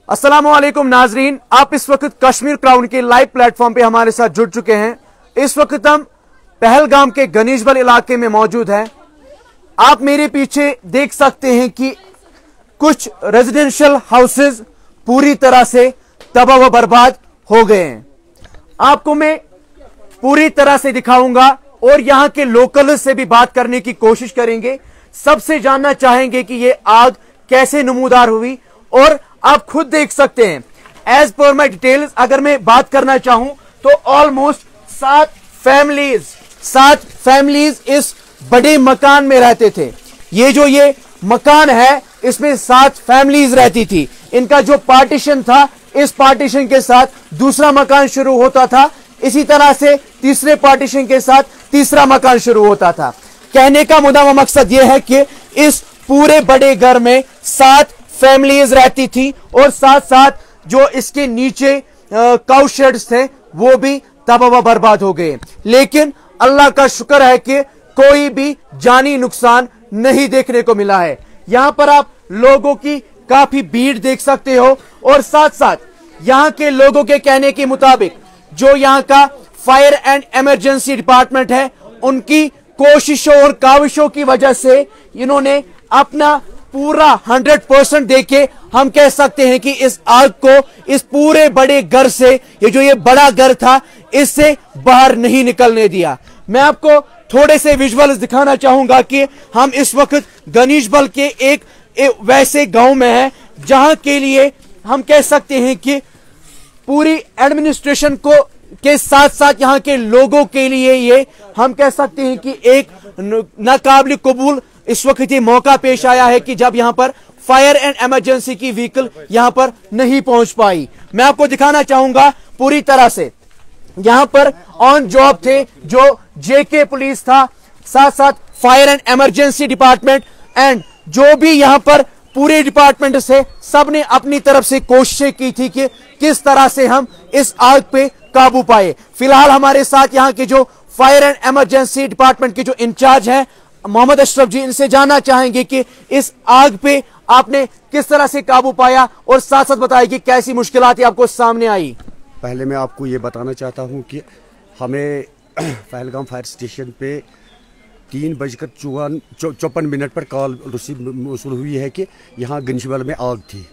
अस्सलामुअलैकुम नाजरीन, आप इस वक्त कश्मीर क्राउन के लाइव प्लेटफॉर्म पे हमारे साथ जुड़ चुके हैं। इस वक्त हम पहलगाम के गनीशबल इलाके में मौजूद हैं। आप मेरे पीछे देख सकते हैं कि कुछ रेजिडेंशियल हाउसेज पूरी तरह से तबाह व बर्बाद हो गए हैं। आपको मैं पूरी तरह से दिखाऊंगा और यहाँ के लोकल से भी बात करने की कोशिश करेंगे। सबसे जानना चाहेंगे कि ये आग कैसे नमूदार हुई और आप खुद देख सकते हैं। एज पर माई डिटेल्स अगर मैं बात करना चाहूं तो ऑलमोस्ट 7 फैमिलीज इस बड़े मकान में रहते थे। ये मकान है, इसमें 7 फैमिलीज रहती थी। इनका जो पार्टीशन था, इस पार्टीशन के साथ दूसरा मकान शुरू होता था, इसी तरह से तीसरे पार्टीशन के साथ तीसरा मकान शुरू होता था। कहने का मुद्दा व मकसद यह है कि इस पूरे बड़े घर में 7 फैमिलीज रहती थी और साथ साथ जो इसके नीचे काउ शेड्स थे वो भी तबाह व बर्बाद हो गए। लेकिन अल्लाह का शुक्र है कि कोई भी जानी नुकसान नहीं देखने को मिला है। यहां पर आप लोगों की काफी भीड़ देख सकते हो और साथ साथ यहां के लोगों के कहने के मुताबिक जो यहां का फायर एंड इमरजेंसी डिपार्टमेंट है, उनकी कोशिशों और काविशों की वजह से इन्होंने अपना पूरा 100% देके हम कह सकते हैं कि इस आग को इस पूरे बड़े घर से, ये बड़ा घर था, इससे बाहर नहीं निकलने दिया। मैं आपको थोड़े से विजुअल्स दिखाना चाहूंगा कि हम इस वक्त गनीशबल के एक वैसे गांव में हैं जहां के लिए हम कह सकते हैं कि पूरी एडमिनिस्ट्रेशन को के साथ साथ यहाँ के लोगों के लिए ये हम कह सकते हैं कि एक नाकाबिल कबूल इस वक्त ये मौका पेश आया है कि जब यहाँ पर फायर एंड इमरजेंसी की व्हीकल यहाँ पर नहीं पहुंच पाई। मैं आपको दिखाना चाहूंगा पूरी तरह से यहाँ पर ऑन जॉब थे जो जेके पुलिस था, साथ साथ fire and emergency department and जो भी यहाँ पर पूरे डिपार्टमेंट से सबने अपनी तरफ से कोशिशें की थी कि किस तरह से हम इस आग पे काबू पाए। फिलहाल हमारे साथ यहाँ के जो फायर एंड इमरजेंसी डिपार्टमेंट के जो इंचार्ज हैं मोहम्मद अशरफ जी, इनसे जानना चाहेंगे कि इस आग पे आपने किस तरह से काबू पाया और साथ साथ बताइए कि कैसी मुश्किलात आपको सामने आई। पहले मैं आपको ये बताना चाहता हूँ कि हमें पहलगाम फायर स्टेशन पे 3:54 पर कॉल मौसूल हुई है कि यहाँ गनीशबल में आग थी।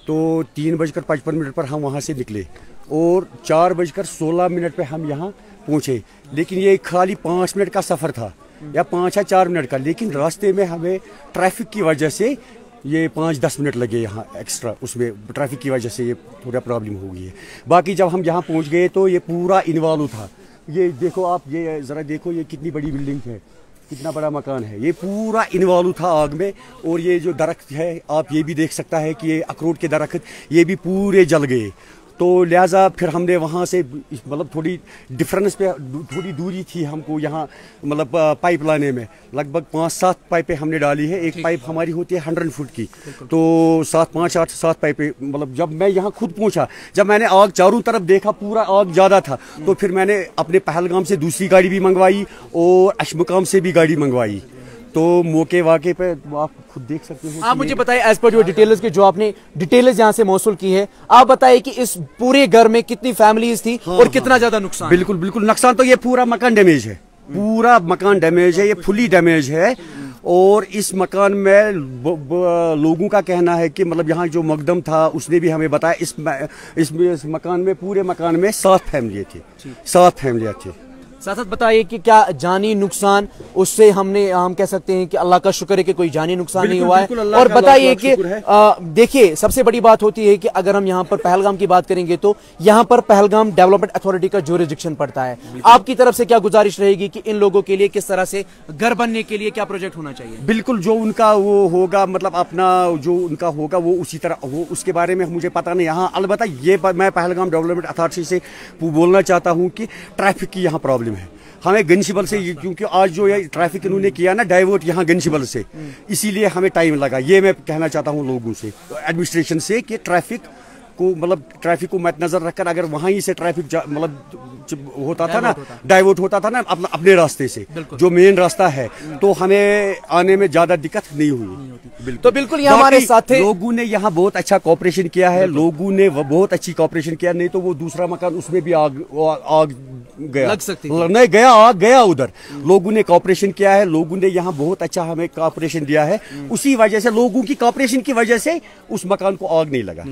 तो 3:55 पर हम वहाँ से निकले और 4:16 पर हम यहाँ पहुँचे। लेकिन ये खाली 5 मिनट का सफ़र था या 5 या 4 मिनट का, लेकिन रास्ते में हमें ट्रैफिक की वजह से ये 5-10 मिनट लगे यहाँ एक्स्ट्रा। उसमें ट्रैफिक की वजह से ये पूरा प्रॉब्लम हो गई है। बाकी जब हम यहाँ पहुँच गए तो ये पूरा इन्वॉल्व था। ये देखो आप, ये ज़रा देखो ये कितनी बड़ी बिल्डिंग है, कितना बड़ा मकान है, ये पूरा इन्वॉल्व था आग में। और ये जो दरख्त है आप ये भी देख सकता है कि ये अखरोट के दरख्त ये भी पूरे जल गए। तो लिहाजा फिर हमने वहाँ से मतलब थोड़ी डिफरेंस पे थोड़ी दूरी थी हमको यहाँ मतलब पाइप लाने में। लगभग 5-7 पाइपें हमने डाली है। एक पाइप हमारी होती है 100 फुट की, तो 5-8-7 पाइपें। मतलब जब मैं यहाँ खुद पहुँचा, जब मैंने आग चारों तरफ देखा, पूरा आग ज़्यादा था, तो फिर मैंने अपने पहलगाम से दूसरी गाड़ी भी मंगवाई और अशमुकाम से भी गाड़ी मंगवाई। तो मौके वाक़े पे आप खुद देख सकते हो। आप मुझे बताइए एज पर जो डिटेल्स के जो आपने डिटेल्स यहाँ से मौसूल की है, आप बताइए कि इस पूरे घर में कितनी फैमिलीज थी और कितना ज्यादा नुकसान? बिल्कुल नुकसान तो ये पूरा मकान डैमेज है, पूरा मकान डैमेज है, ये फुली डैमेज है। और इस मकान में लोगों का कहना है कि मतलब यहाँ जो मकदम था उसने भी हमें बताया इस मकान में, पूरे मकान में 7 फैमिलियाँ थी, 7 फैमिलियाँ थी। साथ साथ बताइए कि क्या जानी नुकसान उससे हम कह सकते हैं कि अल्लाह का शुक्र है कि कोई जानी नुकसान नहीं हुआ है। और बताइए कि देखिए सबसे बड़ी बात होती है कि अगर हम यहाँ पर पहलगाम की बात करेंगे तो यहाँ पर पहलगाम डेवलपमेंट अथॉरिटी का जुरिसडिक्शन पड़ता है। आपकी तरफ से क्या गुजारिश रहेगी कि इन लोगों के लिए किस तरह से घर बनने के लिए क्या प्रोजेक्ट होना चाहिए? बिल्कुल जो उनका वो होगा, मतलब अपना जो उनका होगा वो उसी तरह हो, उसके बारे में मुझे पता नहीं। यहाँ अलबत्ता ये मैं पहलगाम डेवलपमेंट अथॉरिटी से बोलना चाहता हूँ कि ट्रैफिक की यहाँ प्रॉब्लम है हमें गनीशबल से, क्योंकि आज जो ये ट्रैफिक इन्होंने किया ना डाइवर्ट यहाँ गनीशबल से, इसीलिए हमें टाइम लगा। ये मैं कहना चाहता हूँ लोगों से, एडमिनिस्ट्रेशन से, कि ट्रैफिक को मतलब ट्रैफिक को मद्देनजर रखकर अगर वहीं से ट्रैफिक मतलब होता था ना, डाइवर्ट होता था ना अपने रास्ते से जो मेन रास्ता है, तो हमें आने में ज्यादा दिक्कत नहीं हुई। तो बिल्कुल ये हमारे साथ थे, लोगों ने यहाँ बहुत अच्छा कॉपरेशन किया है, लोगों ने बहुत अच्छी कॉपरेशन किया, नहीं तो वो दूसरा मकान उसमें भी आग गया लग सकती नहीं गया, आग गया उधर। लोगों ने कॉपरेशन किया है, लोगों ने यहाँ बहुत अच्छा हमें कॉपरेशन दिया है, उसी वजह से लोगों की कॉपरेशन की वजह से उस मकान को आग नहीं लगा।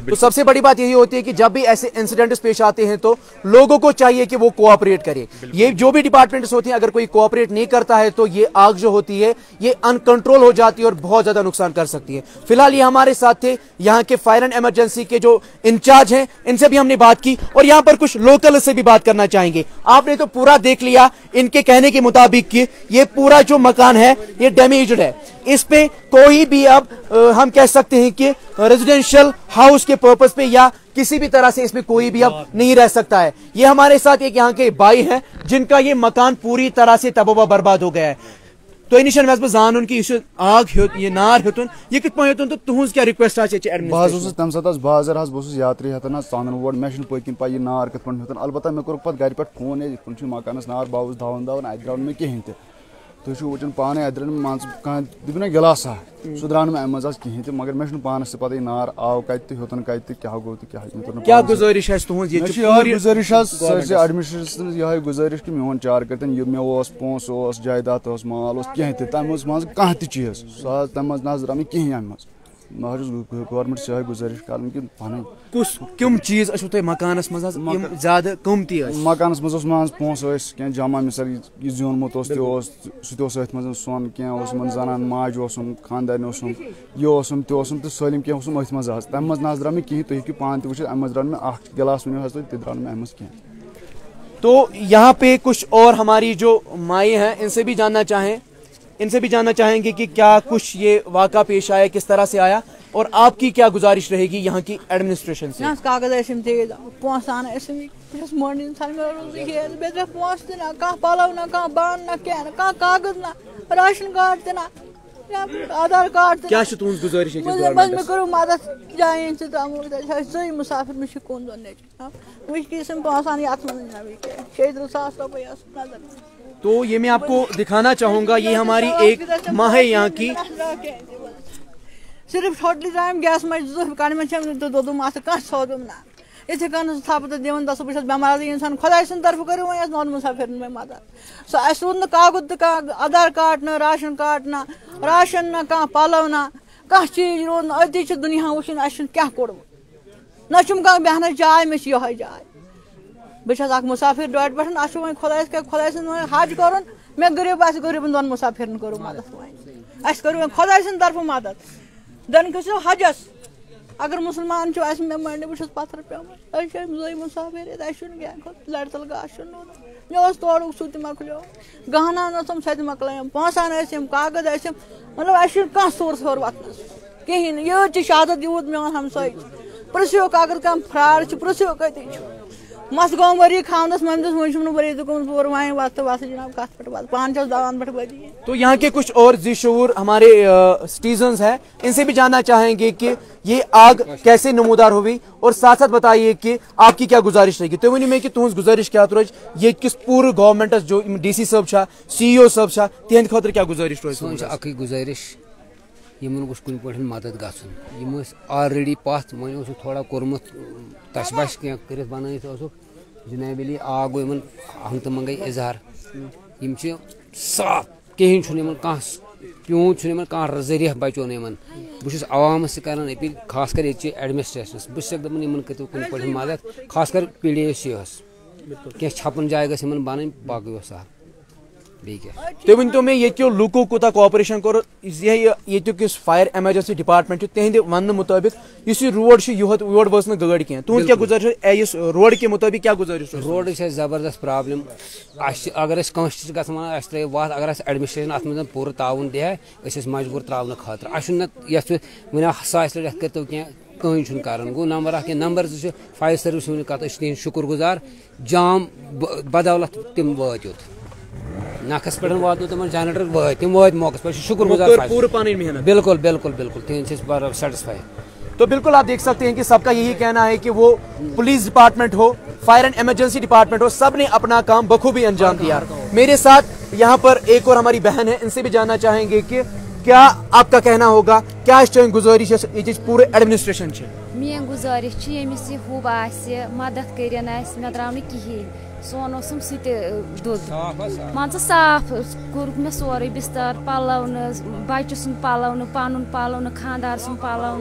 तो सबसे बड़ी बात यही होती है कि जब भी ऐसे इंसिडेंट्स पेश आते हैं तो लोगों को चाहिए कि वो कोऑपरेट करे। ये जो भी डिपार्टमेंट्स होती हैं, अगर कोई कोऑपरेट नहीं करता है तो ये आग जो होती है ये अनकंट्रोल हो जाती है और बहुत ज्यादा नुकसान कर सकती है। फिलहाल ये हमारे साथ थे यहाँ के फायर एंड इमरजेंसी के जो इंचार्ज हैं, इनसे भी हमने बात की और यहाँ पर कुछ लोकल से भी बात करना चाहेंगे। आपने तो पूरा देख लिया, इनके कहने के मुताबिक कि ये पूरा जो मकान है ये डैमेज्ड है, इस पे कोई भी अब हम कह सकते हैं कि रेजिडेंशियल हाउस के पर्पस पे या किसी भी तरह से इसमें कोई भी अब नहीं रह सकता है। ये हमारे साथ एक यहाँ के भाई हैं जिनका ये मकान पूरी तरह से तबाह बर्बाद हो गया है। तो इनिशन वैस जान उनकी आग ये नार हेतुन ये कित पाए तो तुहज क्या रिक्वेस्ट आछे एडमिनिस्ट्रेशन तम सत बाजार बस यात्री हेतन चांदन वोड मे पकिन पे नार कत हेतन अलबत्ता मे कोर घर पे फोन ये मकानस नार बहुत धावन धावन अत द्राव मे कहें तुम वुचान पाने अत मान दिप ना गिलासा सह द्राव ना अमे कहें मगर मे पानस ते पता नार आव कत हेतन कत क्या गो तो क्या गुजारिश गुजारिश एडमिनिस्ट्रेशन यह गुजारिश कि मोन चार करतन मे पोस जायदाद माल कहें तम मज कह चीज सह तम नजर आम कहें अमे गवर्नमेंट से गुजारिश कर कम चीज मकानस ज्यादा कमती मकानस मज पोस क्या जमा मिसाल यह जोनमुत सह सोन क्या जनान माज खानदान यह तो सलम क्या अथ मज तम नजर आम कहें तुम हेकू पान तक अमे द्राव मे गिलास वो तो द्राव मे अमे कहें। तो यहाँ पे कुछ और हमारी जो माएँ हैं इनसे भी जानना चाहेंगे कि क्या कुछ ये वाक़ा पेश आया, किस तरह से आया और आपकी क्या गुजारिश रहेगी यहाँ की एडमिनिस्ट्रेशन से। कागज पलव ना बान ना क्या ना कागज ना राशन कार्ड ना आधार कार्ड क्या गुजारिश करो मदद जान से मुसाफिर मे कौन वह पासान ये सास रुपये नजर। तो ये मैं आपको दिखाना चाहूंगा, ये हमारी एक माँ है यहाँ की, सिर्फ टोटली टाइम गैस में दोदुम कह सोदुम ना इथे कन स्थापित दिवन दस बस बेमार इंसान खुदा सद तरफ करो वह नॉन मुसाफिर में मदद सो न कागज आधार कार्ड न राशन कार्ड न राशन न कह पलव न कह चीज रोद अति दुनिया वुचन अस क्या कोड़मत न कह बेहन जाय मे यह जाय बस मुसाफिर डोट पे वो खुदा सद हज कर मे गरीब गरीबन दोन मुसाफिर करो मदद अस करो खुदा सद तरफ मदद दन गो हजस अगर मुसलमान मे मंडे बहुत पत्थर पे मुसाफिर लड़तल गाश मे तोड़ सूत मकलो गहना सत मकल पोसान कागज मतलब कह सोर सोर वतन कहें ये आदत यूत मे हमसाय पृसो अगर कह फ्राड पृसो कत मस गो वरी खानस मम्मस वो वरी दुकूर वाइन वत वस जनाब कत पे पान दवान पे वरी। तो यहाँ के कुछ और जिशूर हमारे सिटीजन्स हैं, इनसे भी जानना चाहेंगे कि ये आग कैसे नमूदार हुई और साथ साथ बताइए कि आपकी क्या गुजारिश रहेगी। तो वनी में कि तुम गुजारिश क्या रोज ये किस पूरे गवर्नमेंट जो DC साहब CEO साहब तिहंद खतर क्या गुजारिश रोज गुजारिश यमन गोस कुन पे मदद गम ऑलरेडी पथ वो थोड़ा कोर्मुत तशबश क्या कर बनाइक जनाब अली आग गो इन हंगत मंगई इजहार साफ कहें कह प्यून कह जरिया बचो इन बहुत आवाम कर अपील खास कर एडमिनिस्ट्रेशन बहुत करो कुन पे मदद खास कर PDS क्या छपन जाय गन बन बाकी साफ तो वन तो मे ये लुको कोता कोऑपरेशन कर ये फायर इमरजेंसी डिपार्टमेंट तिहंद वन मुताबिक इस रोड योर वस गाड़ कह तुम क्या गुजारिश इस रोड के मुताबिक क्या गुजारिश रोड जबरदस्त प्रॉब्लम अगर गस वत अगर एडमिनिस्ट्रेशन अत मे पूरा ताउन दिया मजबूर त्रावन खतर वन 100 लट करो क्या कहीं कर गो number number fire service one कत तुम शुक्र गुजार जाम बदौलत तम वात नखस पे वात तम जनरेटर वात तम वात मौके पे शुक्र गुजार पूरा पानी मेहनत बिल्कुल बिल्कुल बिल्कुल तुम बड़ा सेटिस्फाई तो बिल्कुल आप देख सकते हैं कि सबका यही कहना है कि वो पुलिस डिपार्टमेंट हो, फायर एंड इमरजेंसी डिपार्टमेंट हो, सब ने अपना काम बखूबी अंजाम दिया। मेरे साथ यहाँ पर एक और हमारी बहन है, इनसे भी जानना चाहेंगे कि क्या आपका कहना होगा, क्या गुजारिश है पूरे एडमिनिस्ट्रेशन से? मेन गुजारिश यमिस यह हुब आसे मदद करिन आसे मे द्राव कहें सोन ओसम दुध मान साफ कोर मे सोरे बिस्तर पलव बच्चे सुन पलव पन पलव खानदार सुन पलव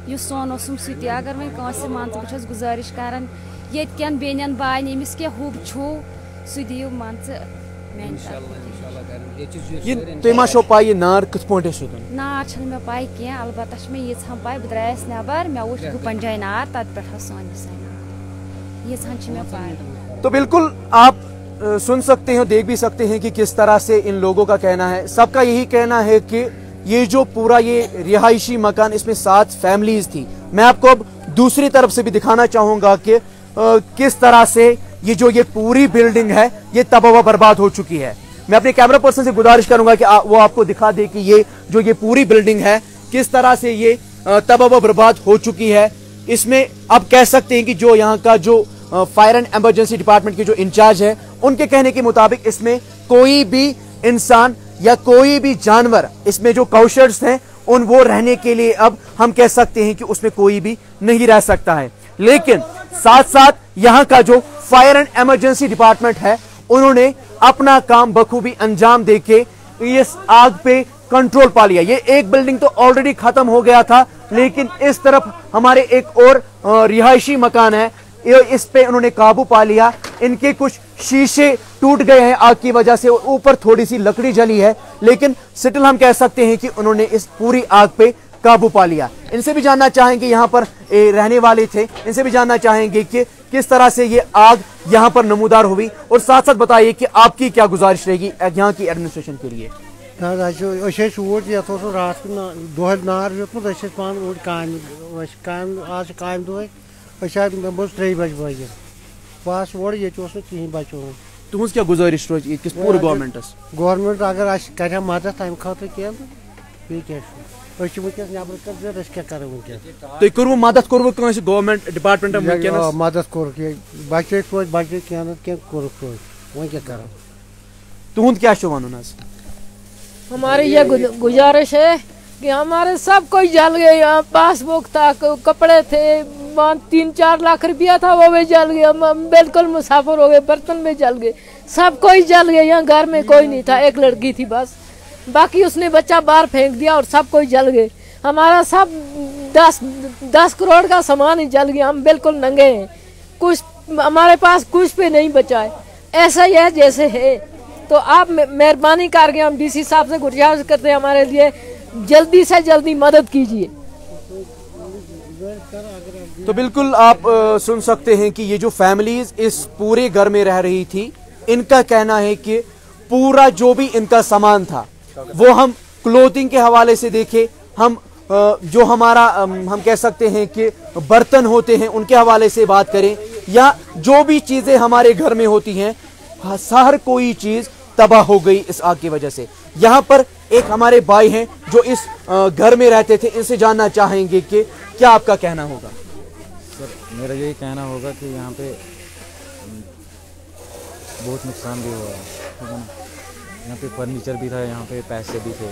यह सोन ओसम अगर वह कंस मान बहुत गुजारिश करान येन बेन बान यमिस क्या हुब छो सह दियो मान तो पाई नार कत पे नार मे पाई कह अलबत्ता मे यीज पाई बह द्रायस नबर मे वो गुपन जाए नार तत पे सोन यीज मे पाई। तो बिल्कुल आप सुन सकते हैं, देख भी सकते हैं कि किस तरह से इन लोगों का कहना है। सबका यही कहना है कि ये जो पूरा ये रिहायशी मकान, इसमें 7 फैमिलीज थी। मैं आपको अब दूसरी तरफ से भी दिखाना चाहूंगा कि किस तरह से ये पूरी बिल्डिंग है ये तबाह बर्बाद हो चुकी है। मैं अपने कैमरा पर्सन से गुजारिश करूंगा कि वो आपको दिखा दे कि ये पूरी बिल्डिंग है किस तरह से ये तबाह बर्बाद हो चुकी है। इसमें आप कह सकते हैं कि जो यहाँ का जो फायर एंड इमरजेंसी डिपार्टमेंट के जो इंचार्ज है, उनके कहने के मुताबिक इसमें कोई भी इंसान या कोई भी जानवर, इसमें जो काउशर्स हैं उन वो रहने के लिए अब हम कह सकते हैं कि उसमें कोई भी नहीं रह सकता है। लेकिन साथ साथ यहाँ का जो फायर एंड इमरजेंसी डिपार्टमेंट है, उन्होंने अपना काम बखूबी अंजाम देके इस आग पे कंट्रोल पा लिया। ये एक बिल्डिंग तो ऑलरेडी खत्म हो गया था, लेकिन इस तरफ हमारे एक और रिहायशी मकान है, इस पे उन्होंने काबू पा लिया। इनके कुछ शीशे टूट गए हैं आग की वजह से, ऊपर थोड़ी सी लकड़ी जली है, लेकिन स्टिल हम कह सकते हैं कि उन्होंने इस पूरी आग पे काबू पा लिया। इनसे भी जानना चाहेंगे, यहाँ पर रहने वाले थे, इनसे भी जानना चाहेंगे कि किस तरह से ये आग यहाँ पर नमूदार हुई, और साथ साथ बताइए कि आपकी क्या गुजारिश रहेगी यहाँ की एडमिनिस्ट्रेशन के लिए? रात दह नार व्योतमुत पान आज काम दह 3 बज बज बस ओर ये कहें बचो। तुज क्या गुजारिश रोज किस पूरे गवर्नमेंट अगर कर मदद अमे खतर कह वनस नबर कर क्या करो वनस तुम मदद कोर गवर्नमेंट डिपार्टमेंट मदद कोर बचे बचे कह कोर वो क्या करो। तुंद क्या वन? हमारी ये गुजारिश है कि हमारे सब कोई जल गए। यहाँ पासबुक था, कपड़े थे, 3-4 लाख रुपया था वो भी जल गया। बिल्कुल मुसाफिर हो गए, बर्तन भी जल गए, सब कोई जल गए। यहाँ घर में कोई नहीं था, एक लड़की थी बस, बाकी उसने बच्चा बाहर फेंक दिया और सब कोई जल गए। हमारा सब 10 करोड़ का सामान ही जल गया। हम बिल्कुल नंगे हैं, कुछ हमारे पास कुछ भी नहीं बचा है। ऐसा ही है जैसे है। तो आप मेहरबानी करके हम डीसी साहब से गुजारिश करते हैं, हमारे लिए जल्दी से जल्दी मदद कीजिए। तो बिल्कुल आप सुन सकते हैं कि ये जो फैमिलीज इस पूरे घर में रह रही थी, इनका कहना है कि पूरा जो भी इनका सामान था वो हम क्लोथिंग के हवाले से देखे, हम जो हमारा हम कह सकते हैं कि बर्तन होते हैं उनके हवाले से बात करें, या जो भी चीजें हमारे घर में होती हैं, हर कोई चीज तबाह हो गई इस आग की वजह से। यहाँ पर एक हमारे भाई हैं जो इस घर में रहते थे, इनसे जानना चाहेंगे कि क्या आपका कहना होगा? सर मेरा यही कहना होगा कि यहाँ पे बहुत नुकसान भी हुआ है, ठीक है ना। यहाँ पे फर्नीचर भी था, यहाँ पे पैसे भी थे।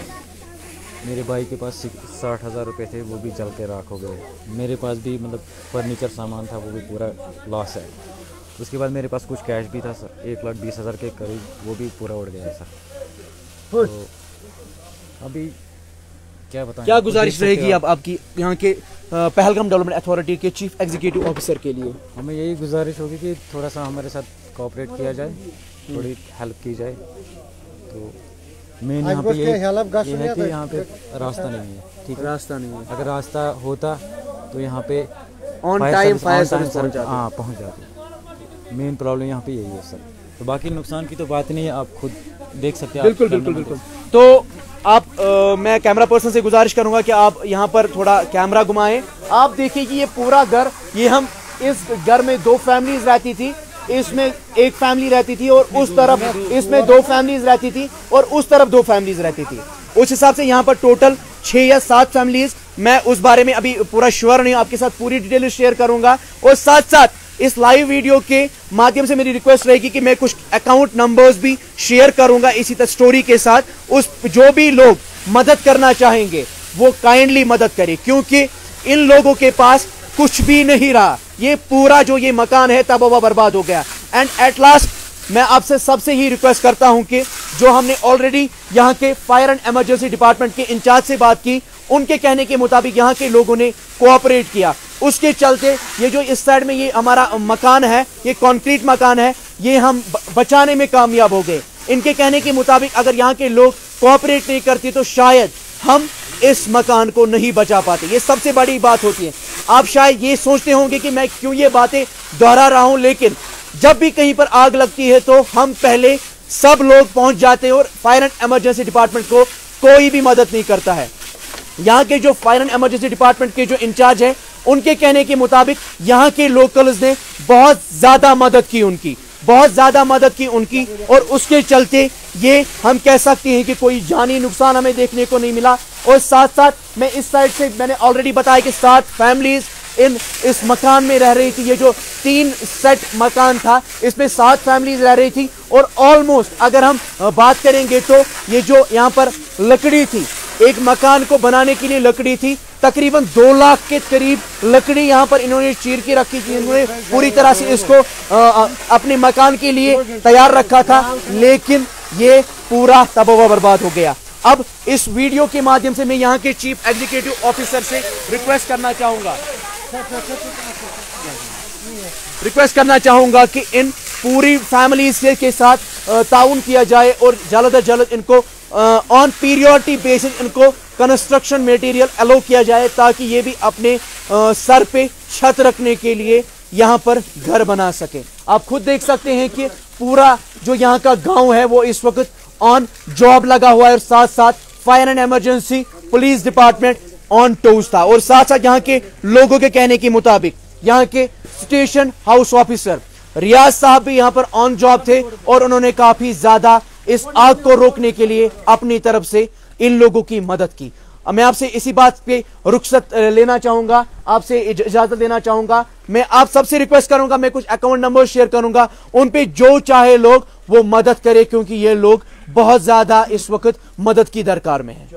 मेरे भाई के पास 60,000 रुपये थे, वो भी जल के राख हो गए। मेरे पास भी मतलब फर्नीचर सामान था, वो भी पूरा लॉस है। उसके बाद मेरे पास कुछ कैश भी था सर, 1,20,000 के करीब, वो भी पूरा उड़ गया सर। तो अभी क्या बताएं, क्या गुजारिश रहेगी अब आपकी यहाँ के पहलगाम डेवलपमेंट अथॉरिटी के चीफ एग्जीक्यूटिव ऑफिसर के लिए? हमें यही गुजारिश होगी कि थोड़ा सा हमारे साथ कोऑपरेट किया जाए, थोड़ी हेल्प की जाए। तो मेन यहाँ पे ये है कि यहाँ पे रास्ता नहीं है, ठीक है, रास्ता नहीं है। अगर रास्ता होता तो यहाँ पे ऑन टाइम फायर सर्विस पहुँच जाती। मेन प्रॉब्लम यहाँ पे यही है सर। तो बाकी नुकसान की तो बात नहीं है, आप खुद देख सकते हैं। बिल्कुल बिल्कुल बिल्कुल। तो आप मैं कैमरा पर्सन से गुजारिश करूंगा कि आप यहाँ पर थोड़ा कैमरा घुमाएं। आप देखिए कि ये पूरा घर, ये हम इस घर में 2 फैमिलीज रहती थी, इसमें एक फैमिली रहती थी, और उस तरफ इसमें 2 फैमिलीज रहती थी, और उस तरफ 2 फैमिलीज रहती थी। उस हिसाब से यहाँ पर टोटल 6 या 7 फैमिलीज मैं उस बारे में अभी पूरा श्योर नहीं हूं, आपके साथ पूरी डिटेल शेयर करूंगा। और साथ साथ इस लाइव वीडियो के माध्यम से मेरी रिक्वेस्ट रहेगी कि मैं कुछ अकाउंट नंबर्स भी शेयर करूंगा इसी तरह स्टोरी के साथ। उस जो भी लोग मदद करना चाहेंगे वो काइंडली मदद करें, क्योंकि इन लोगों के पास कुछ भी नहीं रहा। ये पूरा जो ये मकान है तबाह बर्बाद हो गया। एंड एट लास्ट मैं आपसे सबसे ही रिक्वेस्ट करता हूं कि जो हमने ऑलरेडी यहाँ के फायर एंड इमरजेंसी डिपार्टमेंट के इंचार्ज से बात की, उनके कहने के मुताबिक यहाँ के लोगों ने कोऑपरेट किया। उसके चलते ये जो इस साइड में ये हमारा मकान है, ये कंक्रीट मकान है, ये हम बचाने में कामयाब हो गए। इनके कहने के मुताबिक अगर यहाँ के लोग कोऑपरेट नहीं करते तो शायद हम इस मकान को नहीं बचा पाते। ये सबसे बड़ी बात होती है। आप शायद ये सोचते होंगे कि मैं क्यों ये बातें दोहरा रहा हूं, लेकिन जब भी कहीं पर आग लगती है तो हम पहले सब लोग पहुंच जाते हैं और फायर एंड इमरजेंसी डिपार्टमेंट को कोई भी मदद नहीं करता है। यहाँ के जो फायर एंड इमरजेंसी डिपार्टमेंट के जो इंचार्ज है, उनके कहने के मुताबिक यहाँ के लोकल्स ने बहुत ज्यादा मदद की उनकी, बहुत ज्यादा मदद की उनकी, और उसके चलते ये हम कह सकते हैं कि कोई जानी नुकसान हमें देखने को नहीं मिला। और साथ साथ मैं इस साइड से मैंने ऑलरेडी बताया कि 7 फैमिलीज इस मकान में रह रही थी। ये जो 3 सेट मकान था इसमें 7 फैमिलीज रह रही थी। और ऑलमोस्ट अगर हम बात करेंगे तो ये जो यहाँ पर लकड़ी थी, एक मकान को बनाने के लिए लकड़ी थी, तकरीबन 2 लाख के करीब लकड़ी यहाँ पर इन्होंने चीर के रखी थी। इन्होंने पूरी तरह से इसको अपने मकान के लिए तैयार रखा था, लेकिन ये पूरा तबाह बर्बाद हो गया। अब इस वीडियो के माध्यम से मैं यहाँ के चीफ एग्जीक्यूटिव ऑफिसर से रिक्वेस्ट करना चाहूंगा कि इन पूरी फैमिलीज के साथ ताउन किया जाए और जल्द से जल्द इनको ऑन पीरियोडिक बेसिस इनको कंस्ट्रक्शन मटेरियल अलो किया जाए, ताकि ये भी अपने सर पे छत रखने के लिए यहाँ पर घर बना सके। आप खुद देख सकते हैं कि पूरा जो यहाँ का गांव है वो इस वक्त ऑन जॉब लगा हुआ है, और साथ साथ fire and emergency police department on toes था। और साथ साथ यहाँ के लोगों के कहने के मुताबिक यहाँ के स्टेशन हाउस ऑफिसर रियाज साहब भी यहाँ पर ऑन जॉब थे, और उन्होंने काफी ज्यादा इस आग को रोकने के लिए अपनी तरफ से इन लोगों की मदद की। अब मैं आपसे इसी बात पे रुखसत लेना चाहूंगा, आपसे इजाजत लेना चाहूंगा। मैं आप सबसे रिक्वेस्ट करूंगा, मैं कुछ अकाउंट नंबर शेयर करूंगा, उन पे जो चाहे लोग वो मदद करे, क्योंकि ये लोग बहुत ज्यादा इस वक्त मदद की दरकार में हैं।